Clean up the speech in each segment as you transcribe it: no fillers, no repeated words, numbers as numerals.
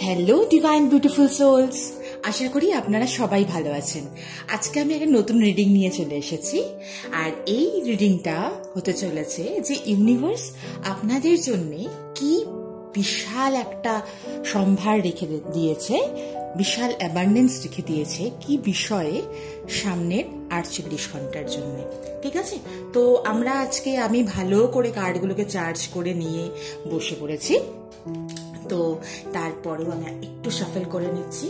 Hello divine beautiful sols, আশা করি আপনারা সবাই ভালো আছেন। আজকে আমি একটা নতুন রিডিং নিয়ে চলে এসেছি, আর এই রিডিংটা হতে চলেছে যে ইউনিভার্স আপনাদের জন্য কি বিশাল একটা সম্ভার রেখে দিয়েছে, বিশাল অ্যাবান্ডেন্স রেখে দিয়েছে কি বিষয়ে সামনের 48 ঘন্টার জন্য। ঠিক আছে, তো আমি ভালো করে কার্ডগুলোকে চার্জ করে নিয়ে বসে পড়েছি। তো তারপরেও আমি একটু শাফেল করে নিচ্ছি।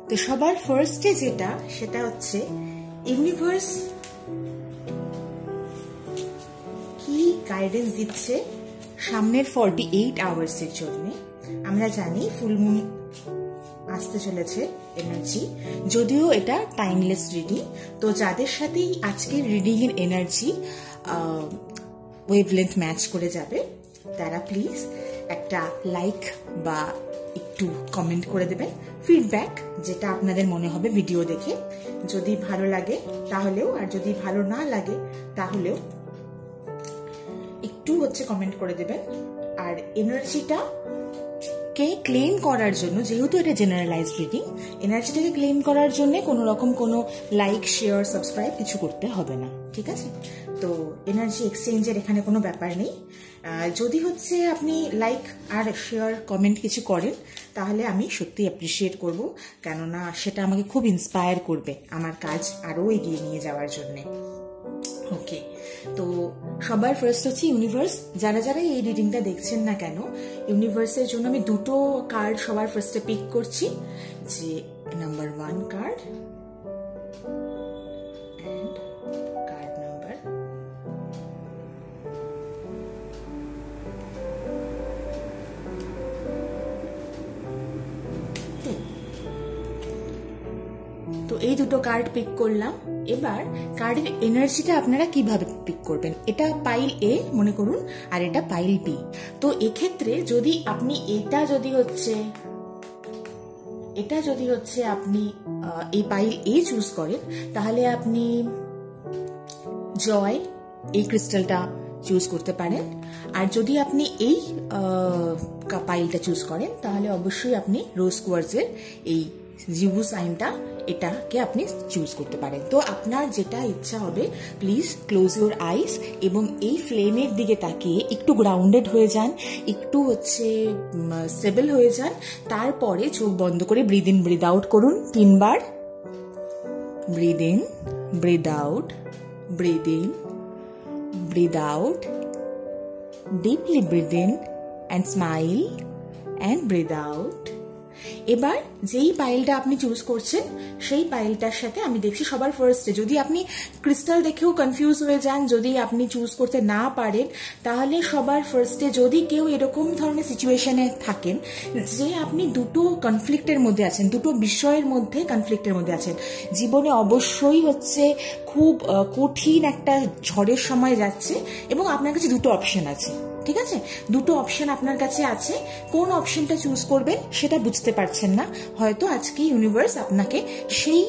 তো সবার ফার্স্টে সেটা হচ্ছে ইউনিভার্স কি গাইডেন্স দিচ্ছে সামনের 48 আওয়ার্সের জন্য। আমরা জানি ফুল মুন আসতে চলেছে এনার্জি, যদিও এটা টাইমলেস রিডিং। তো যাদের সাথেই আজকের রিডিং এর এনার্জি ওয়েভলেন্থ ম্যাচ করে যাবে, তারা প্লিজ একটা লাইক বা একটু কমেন্ট করে দেবেন, ফিডব্যাক যেটা আপনাদের মনে হবে ভিডিও দেখে। যদি ভালো লাগে তাহলেও, আর যদি ভালো না লাগে তাহলেও একটু কমেন্ট করে দেবেন। আর এনার্জিটা কে ক্লেম করার জন্য, যেহেতু এটা জেনারেলাইজড রিডিং, এনার্জিটাকে ক্লেম করার জন্য কোনো রকম কোনো লাইক, শেয়ার, সাবস্ক্রাইব কিছু করতে হবে না। ঠিক আছে, তো এনার্জি এক্সচেঞ্জের এখানে কোনো ব্যাপার নেই। যদি আপনি লাইক আর শেয়ার কমেন্ট কিছু করেন তাহলে আমি সত্যি অ্যাপ্রিসিয়েট করব, কেননা সেটা আমাকে খুব ইন্সপায়ার করবে আমার কাজ আরও এগিয়ে নিয়ে যাওয়ার জন্যে। ওকে, তো সবার ফার্স্ট হচ্ছে ইউনিভার্স। যারা যারা এই রিডিংটা দেখছেন না কেন, ইউনিভার্সের জন্য আমি দুটো কার্ড সবার ফার্স্টে পিক করছি, যে number 1 card and card number 2। তো এই দুটো কার্ড পিক করলাম। এবার কার্ডের এনার্জিটা আপনারা কিভাবে পিক করবেন, এটা পাইল এ মনে করুন আর এটা পাইল বি। তো এক্ষেত্রে যদি আপনি আপনি এই পাইল এ চুজ করেন, তাহলে আপনি জয় এই ক্রিস্টালটা চুজ করতে পারেন। আর যদি আপনি এই পাইলটা চুজ করেন তাহলে অবশ্যই আপনি রোজ কোয়ার্টজের এই জিবু সাইনটা, এটাকে আপনি চুজ করতে পারেন। তো আপনার যেটা ইচ্ছা হবে, প্লিজ ক্লোজ ইউর আইস এবং এই ফ্লেমের দিকে তাকিয়ে একটু গ্রাউন্ডেড হয়ে যান, একটু স্টেবল হয়ে যান। তারপরে চোখ বন্ধ করে ব্রিদ ইন ব্রিদ আউট করুন 3 বার। Breathe in, breathe out, breathe in, breathe out, deeply breathe in and smile and breathe out. এবার যেই পাইলটা আপনি চুজ করছেন সেই পাইলটার সাথে আমি দেখছি সবার ফার্স্টে, যদি আপনি ক্রিস্টাল দেখেও কনফিউজ হয়ে যান, যদি আপনি চুজ করতে না পারেন, তাহলে সবার ফার্স্টে যদি কেউ এরকম ধরনের সিচুয়েশনে থাকেন যে আপনি দুটো কনফ্লিক্টের মধ্যে আছেন, দুটো বিষয়ের মধ্যে কনফ্লিক্টের মধ্যে আছেন, জীবনে অবশ্যই খুব কঠিন একটা ঝড়ের সময় যাচ্ছে এবং আপনার কাছে দুটো অপশন আছে। ঠিক আছে, দুটো অপশন আপনার কাছে আছে, কোন অপশনটা চুজ করবেন সেটা বুঝতে পারছেন না। হয়তো আজকে ইউনিভার্স আপনাকে সেই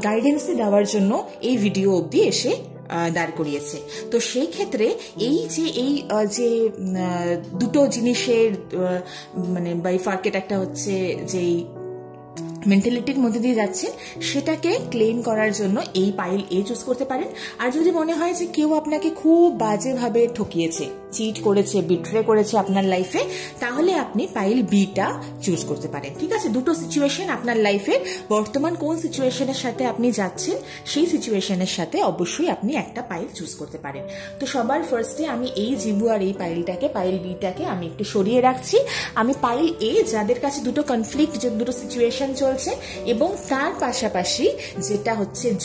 গাইডেন্স দেওয়ার জন্য এই ভিডিও অবধি এসে দাঁড় করিয়েছে। তো সেই ক্ষেত্রে এই যে দুটো জিনিসের বাই ফার্কেট একটা যেই মেন্টালিটির মধ্যে দিয়ে যাচ্ছে, সেটাকে ক্লেম করার জন্য এই পাইল এ চুজ করতে পারেন। আর যদি মনে হয় যে কেউ আপনাকে খুব বাজেভাবে ঠকিয়েছে, চিট করেছে, বিট্রে করেছে আপনার লাইফে, তাহলে আপনি পাইল বিটা চুজ করতে পারেন। ঠিক আছে, দুটো সিচুয়েশন আপনার লাইফের বর্তমান কোন সিচুয়েশনের সাথে আপনি যাচ্ছেন, সেই সিচুয়েশনের সাথে অবশ্যই আপনি একটা পাইল চুজ করতে পারেন। তো সবার ফার্স্টে আমি এই জিবু আর এই পাইল বিটাকে আমি একটু সরিয়ে রাখছি। আমি পাইল এ, যাদের কাছে দুটো কনফ্লিক্ট, দুটো সিচুয়েশন চলছে, এবং তার পাশাপাশি যেটা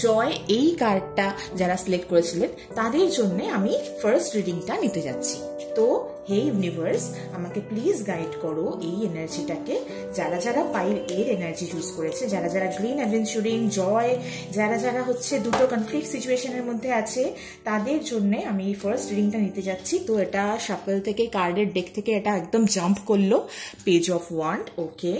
জয় এই কার্ডটা যারা সিলেক্ট করেছিলেন, তাদের জন্য আমি ফার্স্ট রিডিংটা নিতে যাচ্ছি। তো হে ইউনিভার্স, আমাকে প্লিজ গাইড করো এই এনার্জিটাকে। যারা যারা পাইল এর এনার্জি চুজ করেছে, যারা যারা গ্রিন অ্যাডভেঞ্চারিং, জয়, যারা যারা দুটো কনফ্লিক্ট সিচুয়েশনের মধ্যে আছে, তাদের জন্য আমি এই ফার্স্ট রিডিংটা নিতে যাচ্ছি। তো এটা শাফল থেকে, কার্ডের ডেক থেকে এটা একদম জাম্প করলো, page of wand. Okay,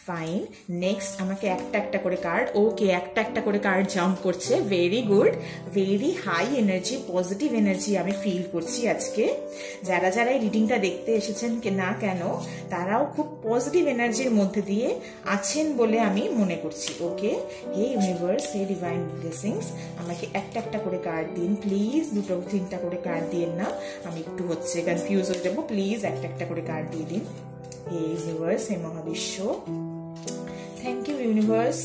fine. Next আমাকে একটা একটা করে কার্ড, ওকে একটা একটা করে কার্ড জাম্প করছে, very good, very high energy, positive energy আমি ফিল করছি আজকে। যারা যারা এই রিডিংটা দেখতে এসেছেন না কেন, তারাও খুব পজিটিভ এনার্জির মধ্যে দিয়ে আছেন বলে আমি মনে করছি। ওকে, হে ইউনিভার্স, হে ডিভাইন ব্লেসিংস, আমাকে একটা একটা করে কার্ড দিন প্লিজ, দুটো তিনটা করে কার্ড দিন না, আমি একটু কনফিউজ হয়ে যাবো, প্লিজ একটা একটা করে কার্ড দিয়ে দিন। হে ইউনিভার্স, হে মহাবিশ্ব, thank you universe,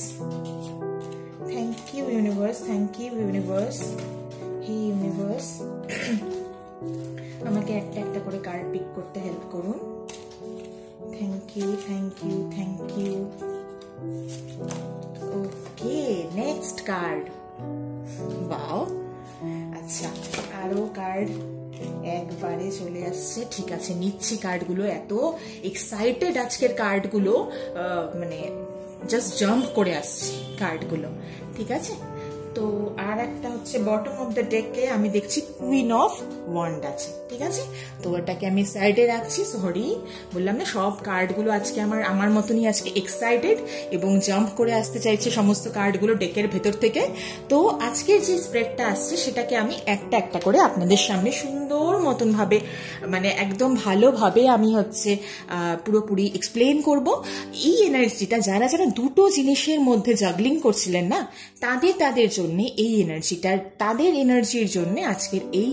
thank you universe, thank you universe. হে ইউনিভার্স, আমাকে একটা একটা করে কার্ড পিক করতে হেল্প করুন। Thank you, thank you, thank you. Okay, next card. বাও, আচ্ছা আরো কার্ড একবারে চলে আসছে। ঠিক আছে, নিচ্ছি কার্ডগুলো। এত এক্সাইটেড আজকের কার্ডগুলো, মানে জাস্ট জাম্প করে আসছে কার্ডগুলো। ঠিক আছে, তো আর একটা হচ্ছে বটম অফ দ্য ডেকে আমি দেখছি কুইন অফ ওয়ান্ড আছে। ঠিক আছে, তো ওটাকে আমি সাইডে রাখছি। সরি, বললাম না সব কার্ডগুলো আজকে আমার মতনই আজকে এক্সাইটেড এবং জাম্প করে আসতে চাইছে সমস্ত কার্ডগুলো ডেকের ভেতর থেকে। তো আজকের যে স্প্রেডটা আসছে সেটাকে আমি একটা একটা করে আপনাদের সামনে সুন্দর মতন ভাবে, মানে একদম ভালোভাবে আমি পুরোপুরি এক্সপ্লেন করব। এই এনার্জিটা যারা যারা দুটো জিনিসের মধ্যে জাগলিং করছিলেন না, তাদের জন্য এই এনার্জিটা, তাদের এনার্জির জন্য আজকের এই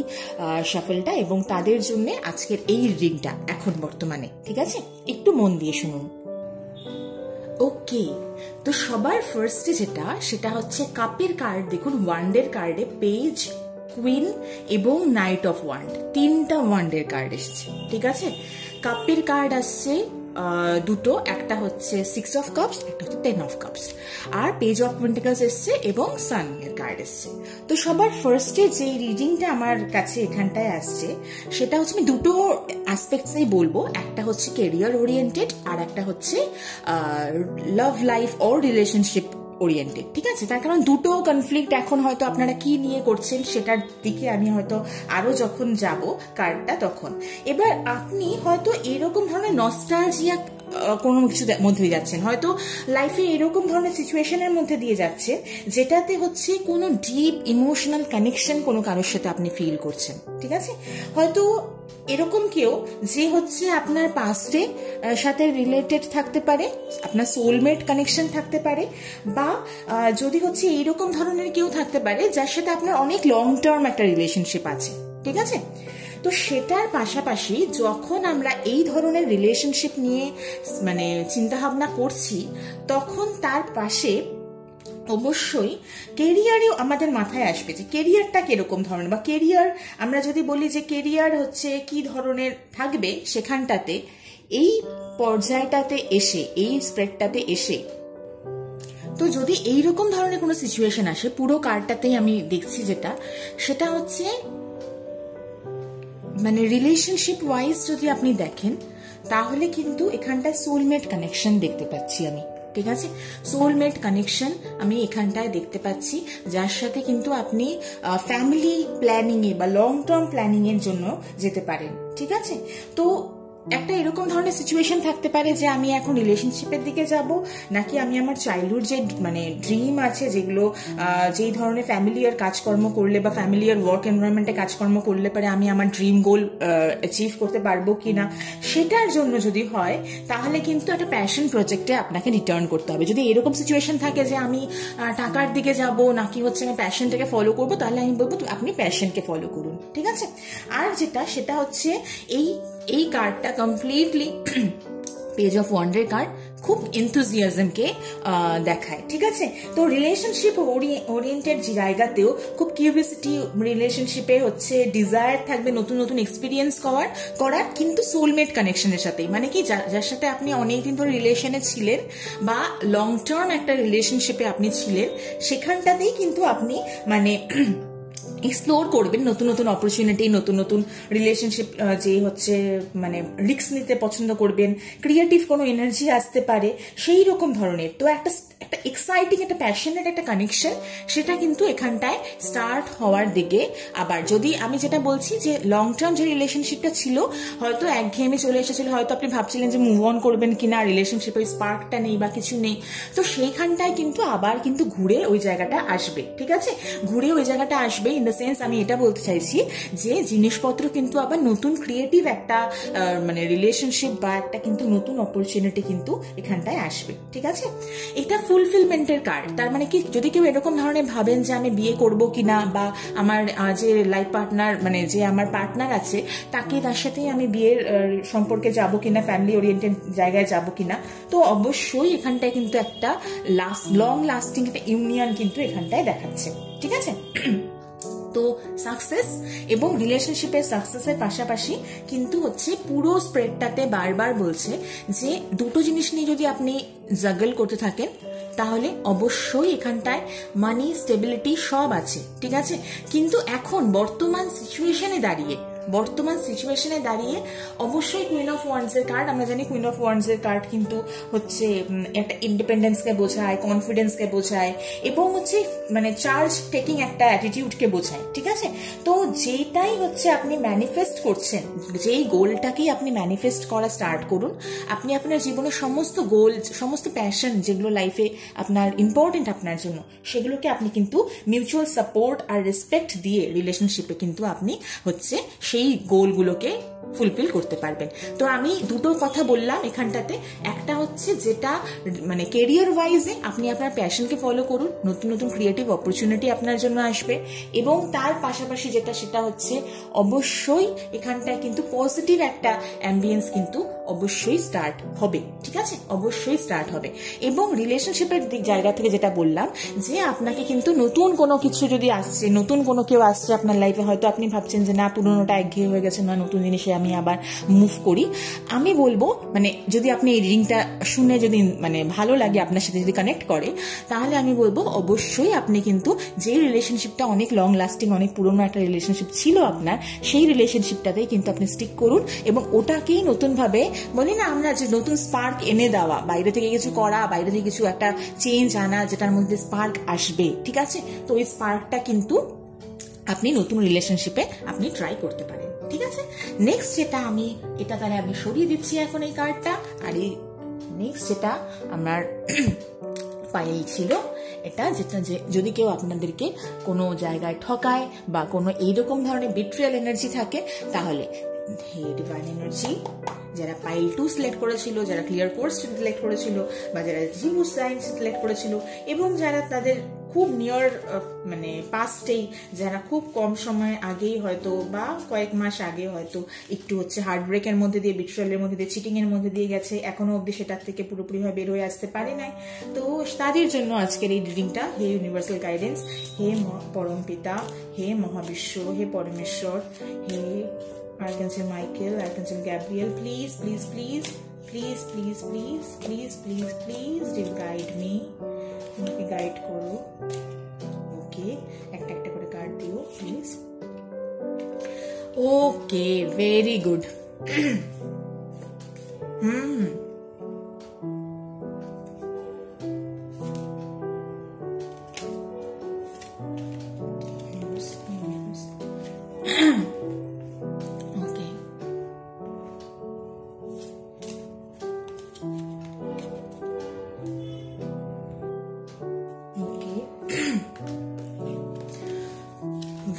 শাফলটা এবং তাদের জন্য আজকের এই রিডিংটা এখন বর্তমানে। ঠিক আছে, একটু মন দিয়ে শুনুন। ওকে, তো সবার ফার্স্টে সেটা হচ্ছে কাপের কার্ড। দেখুন, ওয়ান্ডের কার্ডে পেজ, কুইন এবং নাইট অফ ওয়ান্ড, তিনটা ওয়ান্ডের কার্ড এসছে। ঠিক আছে, কাপের কার্ড আসছে দুটো, একটা হচ্ছে 6 অফ কাপস, একটা হচ্ছে 10 অফ কাপস, আর পেজ অফ পেন্টিকলস এসছে এবং সান এর কার্ড এসছে। তো সবার ফার্স্টে যে রিডিংটা আমার কাছে এখানটায় আসছে সেটা হচ্ছে, আমি দুটো অ্যাসপেক্টসেই বলবো, একটা হচ্ছে কেরিয়ার ওরিয়েন্টেড আর একটা হচ্ছে love life or relationship oriented. ঠিক আছে, তার কারণ দুটো কনফ্লিক্ট এখন হয়তো আপনারা কি নিয়ে করছেন সেটার দিকে আমি হয়তো আরো যখন যাব কার্ডটা তখন। এবার আপনি হয়তো এরকম ধরনের নস্টালজিয়া কোনো কিছু মধ্যে দিয়ে যাচ্ছেন, হয়তো লাইফে এরকম ধরনের সিচুয়েশনের মধ্যে দিয়ে যাচ্ছেন যেটাতে হচ্ছে কোনো ডিপ ইমোশনাল কানেকশন কোনো কারোর সাথে আপনি ফিল করছেন। ঠিক আছে, হয়তো এরকম কেউ যে হচ্ছে আপনার পাস্টে সাথে রিলেটেড থাকতে পারে, আপনার সোলমেট কানেকশন থাকতে পারে, বা যদি হচ্ছে এইরকম ধরনের কেউ থাকতে পারে যার সাথে আপনার অনেক লং টার্ম একটা রিলেশনশিপ আছে। ঠিক আছে, তো সেটার পাশাপাশি যখন আমরা এই ধরনের রিলেশনশিপ নিয়ে মানে চিন্তা ভাবনা করছি, তখন তার পাশে অবশ্যই কেরিয়ারেও আমাদের মাথায় আসবে যে কেরিয়ারটা কিরকম ধরনের, বা কেরিয়ার আমরা যদি বলি যে কেরিয়ার হচ্ছে কি ধরনের থাকবে, সেখানটাতে এই পর্যায়টাতে এসে, এই স্প্রেডটাতে এসে, তো যদি এইরকম ধরনের কোনো সিচুয়েশন আসে, পুরো কার্ডটাতেই আমি দেখছি সেটা হচ্ছে মানে রিলেশনশিপ ওয়াইজ যদি আপনি দেখেন, তাহলে কিন্তু এখানটায় সোলমেট কানেকশন দেখতে পাচ্ছি আমি। ঠিক আছে, সোলমেট কানেকশন আমি এখানটায় দেখতে পাচ্ছি, যার সাথে কিন্তু আপনি ফ্যামিলি প্ল্যানিং এ বা লং টার্ম প্ল্যানিং এর জন্য যেতে পারেন। ঠিক আছে, তো একটা এরকম ধরনের সিচুয়েশন থাকতে পারে যে আমি এখন রিলেশনশিপের দিকে যাব, নাকি আমি আমার চাইল্ডহুড যে মানে ড্রিম আছে, যেগুলো যেই ধরনের ফ্যামিলিয়ার কাজকর্ম করলে বা ফ্যামিলিয়ার ওয়ার্ক এনভায়রনমেন্টে কাজকর্ম করলে পারে আমি আমার ড্রিম গোল অ্যাচিভ করতে পারবো কিনা, সেটার জন্য যদি হয় তাহলে কিন্তু একটা প্যাশন প্রজেক্টে আপনাকে রিটার্ন করতে হবে। যদি এরকম সিচুয়েশন থাকে যে আমি টাকার দিকে যাব নাকি হচ্ছে আমি প্যাশনটাকে ফলো করবো, তাহলে আমি বলবো আপনি প্যাশনকে ফলো করুন। ঠিক আছে, আর সেটা হচ্ছে এই কার্ডটা completely page of wonder card, খুব এনথুজিয়াজমকে দেখায়। ঠিক আছে, তো রিলেশনশিপ ওরিয়েন্টেড জায়গাতেও খুব কিউরিওসিটি, রিলেশনশিপে হচ্ছে ডিজায়ার থাকবে নতুন নতুন এক্সপিরিয়েন্স করার, কিন্তু সোলমেট কানেকশনের সাথেই, মানে কি যার সাথে আপনি অনেকদিন ধরে রিলেশনে ছিলেন বা লং টার্ম একটা রিলেশনশিপে আপনি ছিলেন, সেখানটাতেই কিন্তু আপনি মানে এক্সপ্লোর করবেন নতুন নতুন অপরচুনিটি, নতুন নতুন রিলেশনশিপ, যে হচ্ছে মানে রিস্ক নিতে পছন্দ করবেন, ক্রিয়েটিভ কোনো এনার্জি আসতে পারে সেই রকম ধরনের। তো একটা এক্সাইটিং, একটা প্যাশনেট একটা কানেকশন, সেটা কিন্তু এখানটায় স্টার্ট হওয়ার দিকে। আবার যদি আমি যেটা বলছি যে লং টার্ম যে রিলেশনশিপটা ছিল, হয়তো একঘেয়েমি চলে এসেছিল, হয়তো আপনি ভাবছিলেন যে মুভ অন করবেন কিনা, রিলেশনশিপে ওই স্পার্কটা নেই বা কিছু নেই, তো সেইখানটায় কিন্তু আবার কিন্তু ঘুরে ওই জায়গাটা আসবে। ঠিক আছে, ঘুরে ওই জায়গাটা আসবে ইন দ্য সেন্স আমি এটা বলতে চাইছি যে জিনিসপত্র কিন্তু আবার নতুন ক্রিয়েটিভ একটা মানে রিলেশনশিপ বা একটা কিন্তু নতুন অপরচুনিটি কিন্তু এখানটায় আসবে। ঠিক আছে, এটা ফুলফিলমেন্টের কার্ড। তার মানে কি, যদি কেউ এরকম ধরনের ভাবেন যে আমি বিয়ে করব কিনা, বা আমার যে লাইফ পার্টনার মানে যে আমার পার্টনার আছে তার সাথেই আমি বিয়ের সম্পর্কে যাব কিনা, ফ্যামিলি ওরিয়েন্টেড জায়গায় যাব কিনা, তো অবশ্যই এখানটায় কিন্তু একটা লং লাস্টিং একটা ইউনিয়ন কিন্তু এখানটায় দেখাচ্ছে। ঠিক আছে, তো সাকসেস এবং রিলেশনশিপের সাকসেসের পাশাপাশি কিন্তু হচ্ছে পুরো স্প্রেডটাতে বারবার বলছে যে দুটো জিনিস নিয়ে যদি আপনি জাগল করতে থাকেন তাহলে অবশ্যই এখানটায় মানি, স্টেবিলিটি সব আছে। ঠিক আছে, কিন্তু এখন বর্তমান সিচুয়েশনে দাঁড়িয়ে অবশ্যই কুইন অফ ওয়ান্ডস এর কার্ড, আমরা জানি কুইন অফ ওয়ান্ডস এর কার্ড কিন্তু হচ্ছে একটা ইন্ডিপেন্ডেন্সকে বোঝায়, কনফিডেন্সকে বোঝায় এবং হচ্ছে মানে চার্জ টেকিং একটা অ্যাটিটিউডকে বোঝায়। ঠিক আছে, তো যেটাই হচ্ছে আপনি ম্যানিফেস্ট করছেন, যেই গোলটাকেই আপনি ম্যানিফেস্ট করা স্টার্ট করুন, আপনি আপনার জীবনের সমস্ত গোল, সমস্ত প্যাশন যেগুলো লাইফে আপনার ইম্পর্টেন্ট আপনার জন্য, সেগুলোকে আপনি কিন্তু মিউচুয়াল সাপোর্ট আর রেসপেক্ট দিয়ে রিলেশনশিপে কিন্তু আপনি হচ্ছে সেই গোলগুলোকে ফুলফিল করতে পারবেন। তো আমি দুটো কথা বললাম এখানটাতে, একটা হচ্ছে যেটা মানে কেরিয়ার ওয়াইজে আপনি আপনার প্যাশনকে ফলো করুন, নতুন নতুন ক্রিয়েটিভ অপরচুনিটি আপনার জন্য আসবে, এবং তার পাশাপাশি সেটা হচ্ছে অবশ্যই এখানটায় কিন্তু পজিটিভ একটা অ্যাম্বিয়েন্স কিন্তু অবশ্যই স্টার্ট হবে। ঠিক আছে, অবশ্যই স্টার্ট হবে। এবং রিলেশনশিপের জায়গা থেকে যেটা বললাম যে আপনাকে কিন্তু নতুন কোনো কিছু যদি আসছে, নতুন কোনো কেউ আসছে আপনার লাইফে, হয়তো আপনি ভাবছেন যে না পুরোনোটা একঘেয়ে হয়ে গেছে, না নতুন জিনিসে আমি আবার মুভ করি, আমি বলবো মানে যদি আপনি এই রিডিংটা শুনে যদি মানে ভালো লাগে, আপনার সাথে যদি কানেক্ট করে, তাহলে আমি বলবো অবশ্যই আপনি কিন্তু যে রিলেশনশিপটা অনেক লং লাস্টিং, অনেক পুরোনো একটা রিলেশনশিপ ছিল আপনার, সেই রিলেশনশিপটাতেই কিন্তু আপনি স্টিক করুন এবং ওটাকেই নতুনভাবে বলি না আমরা যে নতুন স্পার্ক এনে দেওয়া, বাইরে থেকে কিছু করা, বাইরে থেকে কিছু একটা চেঞ্জ আনা, যেটার মধ্যে স্পার্ক আসবে। ঠিক আছে, তো ওই স্পার্কটা কিন্তু আপনি নতুন রিলেশনশিপে আপনি ট্রাই করতে পারেন। ঠিক আছে, নেক্সট যেটা এটা তাহলে আমি সরিয়ে দিচ্ছি এখন এই কার্ডটা, আর এই নেক্সট যেটা আমার পায়েই ছিল, এটা যেটা যে যদি কেউ আপনাদেরকে কোনো জায়গায় ঠকায় বা কোনো এইরকম ধরনের বিট্রিয়াল এনার্জি থাকে, তাহলে হে ডিভাইন এনার্জি, যারা পাইল 2 সিলেক্ট করেছিল, যারা ক্লিয়ার কোর্স সিলেক্ট করেছিল, বা যারা জিউ সাইন সিলেক্ট করেছিল, এবং যারা তাদের খুব নিয়ার মানে পাস্টেই, যারা খুব কম সময় আগেই হয়তো বা কয়েক মাস আগে হয়তো একটু হচ্ছে হার্ট ব্রেকের মধ্যে দিয়ে, বিট্রিয়ালের মধ্যে দিয়ে, চিটিং এর মধ্যে দিয়ে গেছে, এখনো অব্দি সেটার থেকে পুরোপুরিভাবে বের হয়ে আসতে পারে নাই, তো তাদের জন্য আজকের এই রিডিংটা। হে ইউনিভার্সাল গাইডেন্স, হে পরম পিতা, হে মহাবিশ্ব, হে পরমেশ্বর, হে Archangel Michael, Archangel Gabriel, please, please, please, please, please, please, please, please, please, guide me. আমাকে গাইড করো। ওকে, একটা একটা করে কার্ড দিও please. Okay, very good.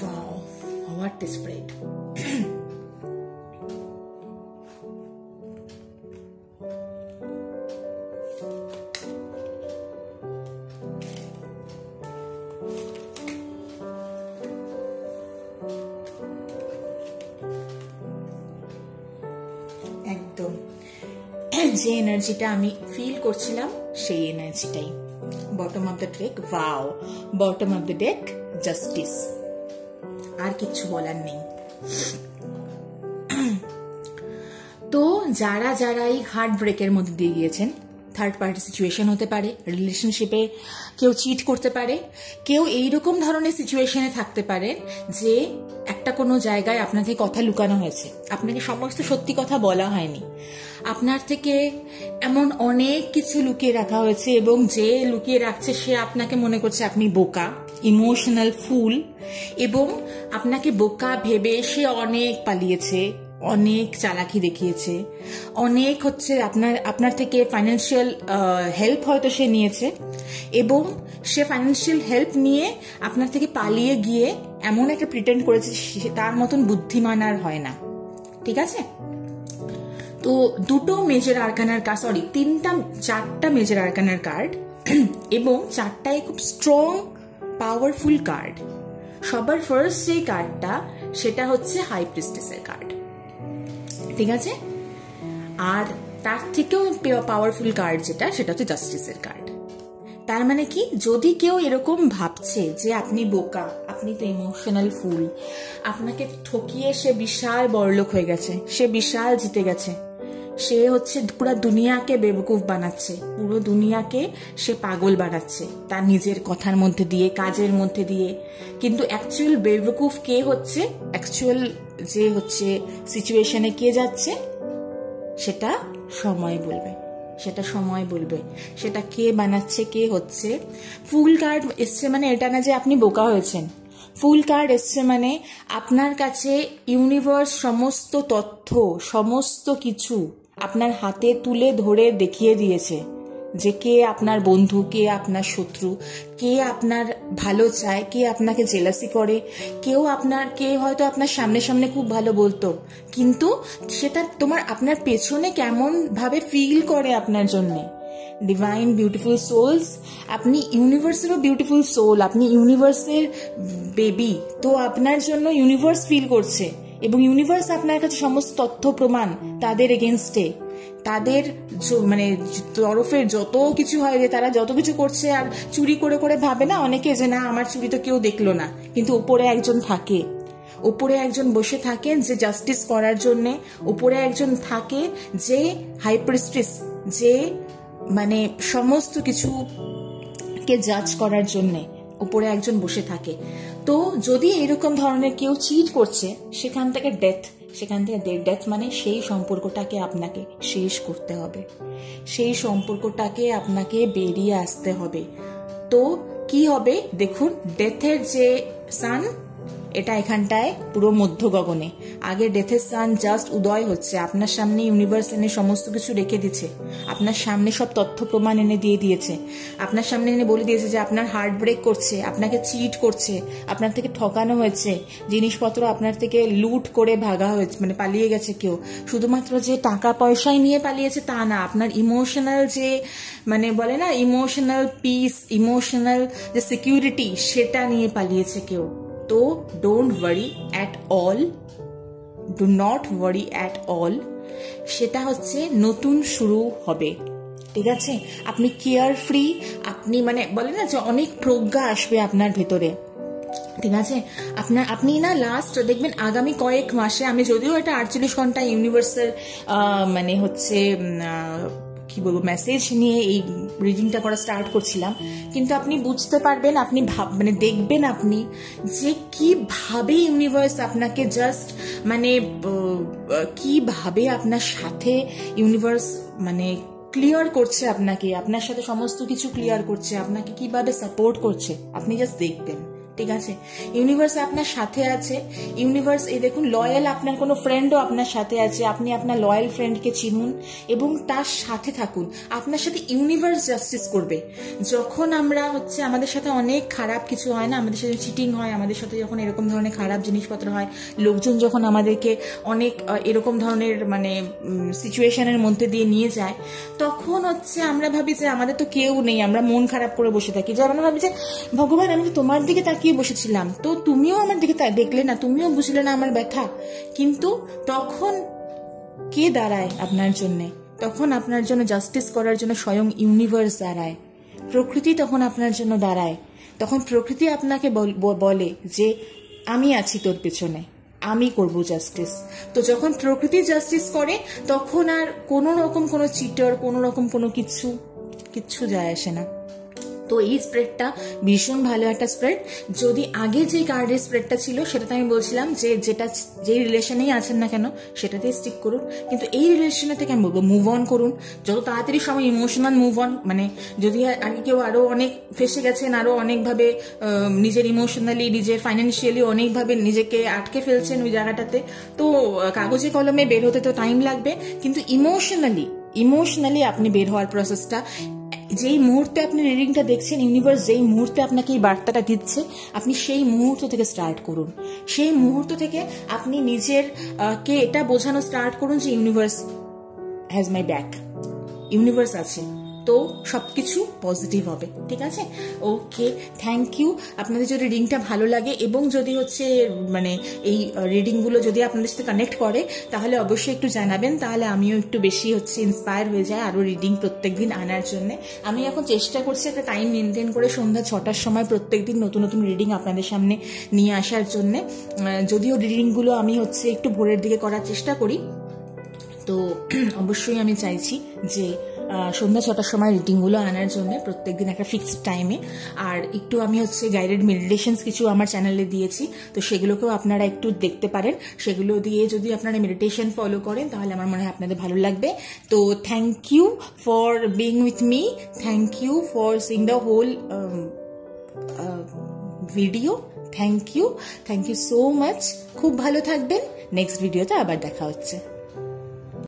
Wow, what a spread. একদম যে এনার্জিটা আমি ফিল করছিলাম সেই এনার্জিটাই। Bottom of the deck, wow, bottom of the deck, justice, আর কিছু বলার নেই। তো যারা এই হার্ট ব্রেকের মধ্যে দিয়ে গিয়েছেন, থার্ড পার্টি সিচুয়েশন হতে পারে, রিলেশনশিপে কেউ চিট করতে পারে, কেউ এইরকম ধরনের সিচুয়েশনে থাকতে পারে যে একটা কোনো জায়গায় আপনাকে কথা লুকানো হয়েছে, আপনাকে সমস্ত সত্যি কথা বলা হয়নি, আপনার থেকে এমন অনেক কিছু লুকিয়ে রাখা হয়েছে এবং যে লুকিয়ে রাখছে সে আপনাকে মনে করছে আপনি বোকা, ইমোশনাল ফুল, এবং আপনাকে বোকা ভেবে সে অনেক পালিয়েছে, অনেক চালাকি দেখিয়েছে, অনেক হচ্ছে আপনার থেকে ফাইন্যান্সিয়াল হেল্প হয়তো সে নিয়েছে, এবং সে ফাইন্যান্সিয়াল হেল্প নিয়ে আপনার থেকে পালিয়ে গিয়ে এমন একটা প্রিটেন্ড করেছে তার মতন বুদ্ধিমান আর হয় না। ঠিক আছে? তো দুটো মেজর আরকানার কার্ড, সরি চারটা মেজর আরকানার কার্ড এবং চারটাই খুব স্ট্রং পাওয়ারফুল কার্ড। সবার ফার্স্ট যে কার্ডটা সেটা হচ্ছে হাই প্রিস্টেসের কার্ড। ঠিক আছে? আর তার থেকেও পাওয়ারফুল কার্ড যেটা সেটা হচ্ছে জাস্টিসের কার্ড। তার মানে কি, যদি কেউ এরকম ভাবছে যে আপনি বোকা, আপনি তো ইমোশনাল ফুল, আপনাকে ঠকিয়ে সে বিশাল বড়লোক হয়ে গেছে, সে বিশাল জিতে গেছে, সে হচ্ছে পুরো দুনিয়াকে বেবকুফ বানাচ্ছে, পুরো দুনিয়াকে সে পাগল বানাচ্ছে তার নিজের কথার মধ্যে দিয়ে, কাজের মধ্যে দিয়ে, কিন্তু অ্যাকচুয়াল বেবকুফ কে হচ্ছে, অ্যাকচুয়াল যে হচ্ছে সিচুয়েশনে কে যাচ্ছে সেটা সময় বলবে, সেটা সময় বলবে সেটা কে বানাচ্ছে, কে হচ্ছে। ফুল কার্ড এসছে মানে এটা না যে আপনি বোকা হয়েছেন, ফুল কার্ড এসছে মানে আপনার কাছে ইউনিভার্স সমস্ত তথ্য, সমস্ত কিছু আপনার হাতে তুলে ধরে দেখিয়ে দিয়েছে যে কে আপনার বন্ধু, কে আপনার শত্রু, কে আপনার ভালো চায়, কে আপনাকে জেলাসি করে, কে হয়তো আপনার সামনে সামনে খুব ভালো বলতো কিন্তু সেটা আপনার পেছনে কেমন ভাবে ফিল করে আপনার জন্যে। ডিভাইন বিউটিফুল সোলস, আপনি ইউনিভার্সেরও বিউটিফুল সোল, আপনি ইউনিভার্সের বেবি, তো আপনার জন্য ইউনিভার্স ফিল করছে এবং ইউনিভার্স আপনার কাছে সমস্ত তথ্য প্রমাণ তাদের এগেনস্টে, তাদের মানে তরফের যত কিছু হয় যে তারা যত কিছু করছে, আর চুরি করে করে ভাবে না অনেকে যে না আমার চুরি তো কেউ দেখলো না, কিন্তু উপরে একজন থাকে, উপরে একজন বসে থাকেন যে জাস্টিস করার জন্যে, উপরে একজন থাকে যে হাই প্রিস্টেস, যে মানে সমস্ত কিছুকে জাজ করার জন্যে উপরে একজন বসে থাকে। তো যদি এরকম ধরনের কেউ চিট করছে, সেখান থেকে ডেথ মানে সেই সম্পর্কটাকে আপনাকে শেষ করতে হবে, সেই সম্পর্কটাকে আপনাকে বেরিয়ে আসতে হবে। তো কি হবে দেখুন, ডেথের যে সান এটা এখানটায় পুরো মধ্য গগনে, আগে ডেথের সান জাস্ট উদয় হচ্ছে, আপনার সামনে ইউনিভার্স এনে সমস্ত কিছু রেখে দিচ্ছে, আপনার সামনে সব তথ্য প্রমাণ এনে দিয়ে দিয়েছে, আপনার সামনে এনে বলে দিয়েছে যে আপনার হার্ট ব্রেক করছে, আপনাকে চিট করছে, আপনার থেকে ঠকানো হয়েছে, জিনিসপত্র আপনার থেকে লুট করে ভাগা হয়েছে, মানে পালিয়ে গেছে কেউ, শুধুমাত্র যে টাকা পয়সায় নিয়ে পালিয়েছে তা না, আপনার ইমোশনাল যে মানে বলে না ইমোশনাল পিস, ইমোশনাল যে সিকিউরিটি সেটা নিয়ে পালিয়েছে কেউ। তো don't worry at all, do not worry at all, সেটা হচ্ছে নতুন শুরু হবে। ঠিক আছে? আপনি কেয়ার ফ্রি, আপনি মানে বলে না যে অনেক প্রজ্ঞা আসবে আপনার ভেতরে। ঠিক আছে? আপনি না লাস্ট দেখবেন আগামী কয়েক মাসে, আমি যদিও এটা 48 ঘন্টা ইউনিভার্সের মানে হচ্ছে কি বলবো মেসেজ নিয়ে এই রিডিংটা করা স্টার্ট করছিলাম, কিন্তু আপনি বুঝতে পারবেন, আপনি মানে দেখবেন আপনি যে কিভাবে ইউনিভার্স আপনাকে জাস্ট মানে কিভাবে আপনার সাথে ইউনিভার্স মানে ক্লিয়ার করছে, আপনাকে আপনার সাথে সমস্ত কিছু ক্লিয়ার করছে, আপনাকে কিভাবে সাপোর্ট করছে আপনি জাস্ট দেখবেন। ঠিক আছে? ইউনিভার্স আপনার সাথে আছে, ইউনিভার্স এই দেখুন লয়াল, আপনার কোনো ফ্রেন্ডও আপনার সাথে আছে, আপনি আপনার লয়াল ফ্রেন্ডকে চিনুন এবং তার সাথে থাকুন, আপনার সাথে ইউনিভার্স জাস্টিস করবে। যখন আমরা হচ্ছে আমাদের সাথে অনেক খারাপ কিছু হয় না, আমাদের সাথে চিটিং হয়, আমাদের সাথে যখন এরকম ধরনের খারাপ জিনিসপত্র হয়, লোকজন যখন আমাদেরকে অনেক এরকম ধরনের মানে সিচুয়েশনের মধ্যে দিয়ে নিয়ে যায়, তখন হচ্ছে আমরা ভাবি যে আমাদের তো কেউ নেই, আমরা মন খারাপ করে বসে থাকি, যে আমরা ভাবি যে ভগবান আমি তো তোমার দিকে তাকিয়ে বসেছিলাম, তো তুমিও আমার দিকে দেখলে না, তুমিও বুঝলে না আমার ব্যথা। কিন্তু তখন কে দাঁড়ায় আপনার জন্য? তখন আপনার জন্য জাস্টিস করার জন্য স্বয়ং ইউনিভার্স দাঁড়ায়, প্রকৃতি তখন আপনার জন্য দাঁড়ায়, তখন প্রকৃতি আপনাকে বলে যে আমি আছি তোর পেছনে, আমি করব জাস্টিস। তো যখন প্রকৃতি জাস্টিস করে তখন আর কোনো রকম কোনো চিটার, কোনো রকম কোনো কিচ্ছু যায় আসে না। তো এই স্প্রেডটা ভীষণ ভালো একটা স্প্রেড। যদি আগে যে কার্ডের স্প্রেডটা ছিল সেটাতে আমি বলছিলাম যে যেই রিলেশনেই আছেন না কেন সেটাতেই স্টিক করুন, কিন্তু এই রিলেশনে থেকে আমি বলবো মুভ অন করুন যত তাড়াতাড়ি সময়, ইমোশনাল মুভ অন। মানে যদি আগে কেউ আরো অনেক ফেসে গেছেন, আরো অনেকভাবে নিজের ইমোশনালি, নিজের ফাইন্যান্সিয়ালি অনেকভাবে নিজেকে আটকে ফেলছেন ওই জায়গাটাতে, তো কাগজে কলমে বের হতে তো টাইম লাগবে, কিন্তু ইমোশনালি আপনি বের হওয়ার প্রসেসটা, যেই মুহূর্তে আপনি রিডিংটা দেখছেন, ইউনিভার্স যেই মুহূর্তে আপনাকে এই বার্তাটা দিচ্ছে, আপনি সেই মুহূর্ত থেকে স্টার্ট করুন। সেই মুহূর্ত থেকে আপনি নিজের কে এটা বোঝানো স্টার্ট করুন যে universe has my back, universe আছে, তো সবকিছু পজিটিভ হবে, ঠিক আছে? ওকে, থ্যাংক ইউ। আপনাদের যদি রিডিংটা ভালো লাগে এবং যদি হচ্ছে মানে এই রিডিংগুলো যদি আপনাদের সাথে কানেক্ট করে তাহলে অবশ্যই একটু জানাবেন, তাহলে আমিও একটু বেশি হচ্ছে ইন্সপায়ার হয়ে যায় আরও রিডিং প্রত্যেকদিন আনার জন্য। আমি এখন চেষ্টা করছি একটা টাইম মেনটেন করে সন্ধ্যা 6টার সময় প্রত্যেকদিন নতুন নতুন রিডিং আপনাদের সামনে নিয়ে আসার জন্য। যদিও রিডিংগুলো আমি হচ্ছে একটু ভোরের দিকে করার চেষ্টা করি, তো অবশ্যই আমি চাইছি যে সন্ধ্যা 6টার সময় রিডিংগুলো আনার জন্য প্রত্যেকদিন একটা ফিক্সড টাইমে। আর একটু আমি হচ্ছে গাইডেড মেডিটেশনস কিছু আমার চ্যানেলে দিয়েছি, তো সেগুলোকেও আপনারা একটু দেখতে পারেন। সেগুলো দিয়ে যদি আপনারা মেডিটেশন ফলো করেন তাহলে আমার মনে হয় আপনাদের ভালো লাগবে। তো thank you for being with me, thank you for sing the whole video, thank you so much. খুব ভালো থাকবেন, নেক্সট ভিডিওতে আবার দেখা হচ্ছে।